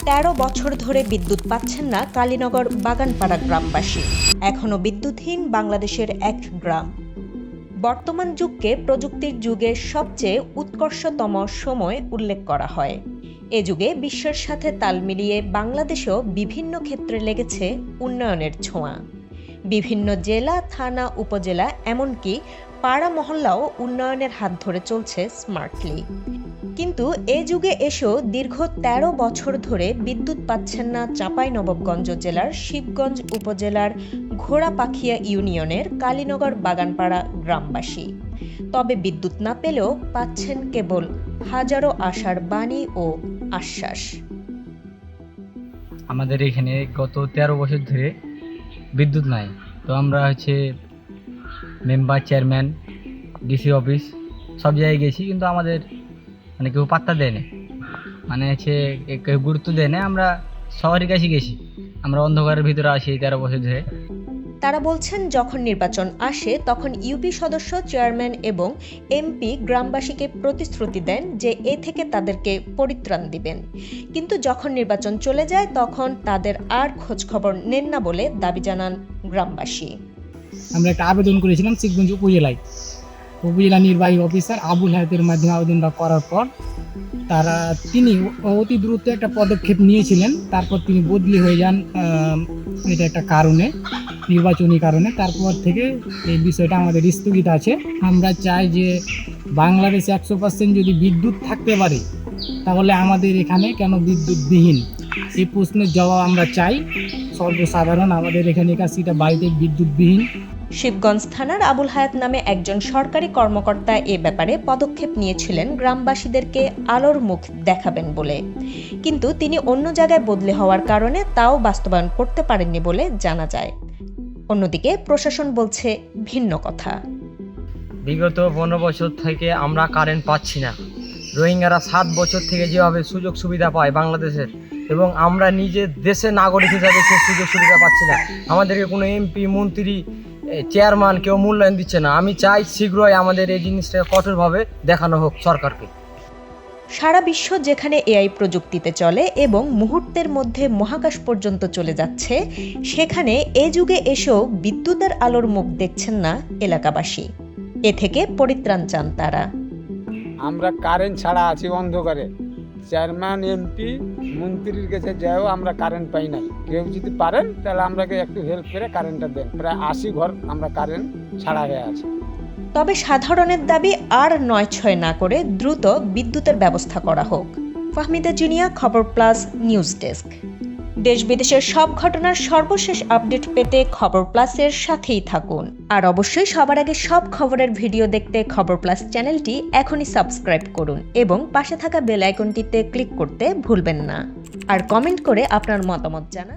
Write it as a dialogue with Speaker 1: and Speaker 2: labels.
Speaker 1: ১৩ বছর ধরে বিদ্যুৎ পাচ্ছেন না কালীনগর বাগানপাড়া গ্রামবাসী। এখনও বিদ্যুৎহীন বাংলাদেশের এক গ্রাম। বর্তমান যুগকে প্রযুক্তির যুগের সবচেয়ে উৎকর্ষতম সময় উল্লেখ করা হয়। এ যুগে বিশ্বের সাথে তাল মিলিয়ে বাংলাদেশেও বিভিন্ন ক্ষেত্রে লেগেছে উন্নয়নের ছোঁয়া। বিভিন্ন জেলা, থানা, উপজেলা, এমনকি পাড়া মহল্লাও উন্নয়নের হাত ধরে চলছে স্মার্টলি। কিন্তু এ যুগে এসেও দীর্ঘ ১৩ বছর ধরে বিদ্যুৎ পাচ্ছেন না চাঁপাইনবাবগঞ্জ জেলার শিবগঞ্জ উপজেলার ঘোড়াপাখিয়া ইউনিয়নের কালীনগর বাগানপাড়া গ্রামবাসী। তবে বিদ্যুৎ না পেলেও পাচ্ছেন কেবল হাজারো আশার বাণী ও আশ্বাস।
Speaker 2: আমাদের এখানে গত ১৩ বছর ধরে বিদ্যুৎ নাই। তো আমরা মেম্বার, চেয়ারম্যান, ডিসি অফিস সব জায়গায় গেছি, কিন্তু আমাদের কেউ পাত্তা দেয় না, কেউ গুরুত্ব দেয় না। আমরা শহরের কাছে গেছি, আমরা অন্ধকারের ভিতরে আছি ১৩ বছর ধরে।
Speaker 1: তারা বলছেন, যখন নির্বাচন আসে তখন ইউপি সদস্য, চেয়ারম্যান এবং এমপি গ্রামবাসীকে প্রতিশ্রুতি দেন যে এ থেকে তাদেরকে পরিত্রাণ দিবেন, কিন্তু যখন নির্বাচন চলে যায় তখন তাদের আর খোঁজ খবর নেন না বলে দাবি জানান গ্রামবাসী।
Speaker 3: আমরা একটা আবেদন করেছিলাম শিবগঞ্জ উপজেলা নির্বাহী অফিসার আবুল হায়াতের মাধ্যমে আবেদনটা করার পর তিনি অতি দ্রুত একটা পদক্ষেপ নিয়েছিলেন। তারপর তিনি বদলি হয়ে যান, এটা একটা কারণে, নির্বাচনী কারণে। তারপর থেকে এই বিষয়টা আমাদের স্থগিত আছে। আমরা চাই যে বাংলাদেশে 100% যদি বিদ্যুৎ থাকতে পারে তাহলে আমাদের এখানে কেন বিদ্যুৎবিহীন, এই প্রশ্নের জবাব আমরা চাই। সর্বসাধারণ আমাদের এখানে 81টা বাড়িতে বিদ্যুৎবিহীন।
Speaker 1: শিবগঞ্জ থানার আবুল হায়াত নামে একজন সরকারি কর্মকর্তা এ ব্যাপারে পদক্ষেপ নিয়েছিলেন গ্রামবাসীদেরকে আলোর মুখ দেখাবেন বলে, কিন্তু তিনি অন্য জায়গায় বদলি হওয়ার কারণে তাও বাস্তবায়ন করতে পারেননি বলে জানা যায়। অন্যদিকে প্রশাসন বলছে ভিন্ন কথা।
Speaker 2: বিগত 15 বছর থেকে আমরা কারেন্ট পাচ্ছি না। রোহিঙ্গারা 7 বছর থেকে যেভাবে সুযোগ সুবিধা পায় বাংলাদেশের, এবং আমরা নিজের দেশের নাগরিক হিসাবে সে সুযোগ সুবিধা পাচ্ছি না। আমাদেরকে কোনো এমপি, মন্ত্রী, চেয়ারম্যান কেউ মূল্যায়ন দিচ্ছে না। আমি চাই শীঘ্রই আমাদের এই জিনিসটা কঠোরভাবে দেখানো হোক সরকারকে।
Speaker 1: সারা বিশ্ব যেখানে এআই প্রযুক্তিতে চলে এবং মুহূর্তের মধ্যে মহাকাশ পর্যন্ত চলে যাচ্ছে, সেখানে এ যুগে এসেও বিদ্যুতের আলোর মুখ দেখছেন না এলাকাবাসী। এ থেকে পরিত্রাণ চান তারা।
Speaker 4: আমরা কারেন্ট ছাড়া আছি অন্ধকারে। চেয়ারম্যান, এমপি, মন্ত্রীর কাছে যাও আমরা কারেন্ট পাই নাই। কেউ যদি পারেন তাহলে আমরাকে একটু হেল্প করে কারেন্টটা দেন। প্রায় 80 ঘর আমরা কারেন্ট ছাড়া হয়ে আছি।
Speaker 1: তবে সাধারণের দাবি আর ৯-৬ না করে দ্রুত বিদ্যুতের ব্যবস্থা করা হোক। ফাহমিদা জিনিয়া, খবর প্লাস নিউজ ডেস্ক। দেশ বিদেশের সব ঘটনার সর্বশেষ আপডেট পেতে খবর প্লাসের সাথেই থাকুন। আর অবশ্যই সবার আগে সব খবরের ভিডিও দেখতে খবর প্লাস চ্যানেলটি এখনই সাবস্ক্রাইব করুন এবং পাশে থাকা বেল আইকনটিতে ক্লিক করতে ভুলবেন না। আর কমেন্ট করে আপনার মতামত জানান।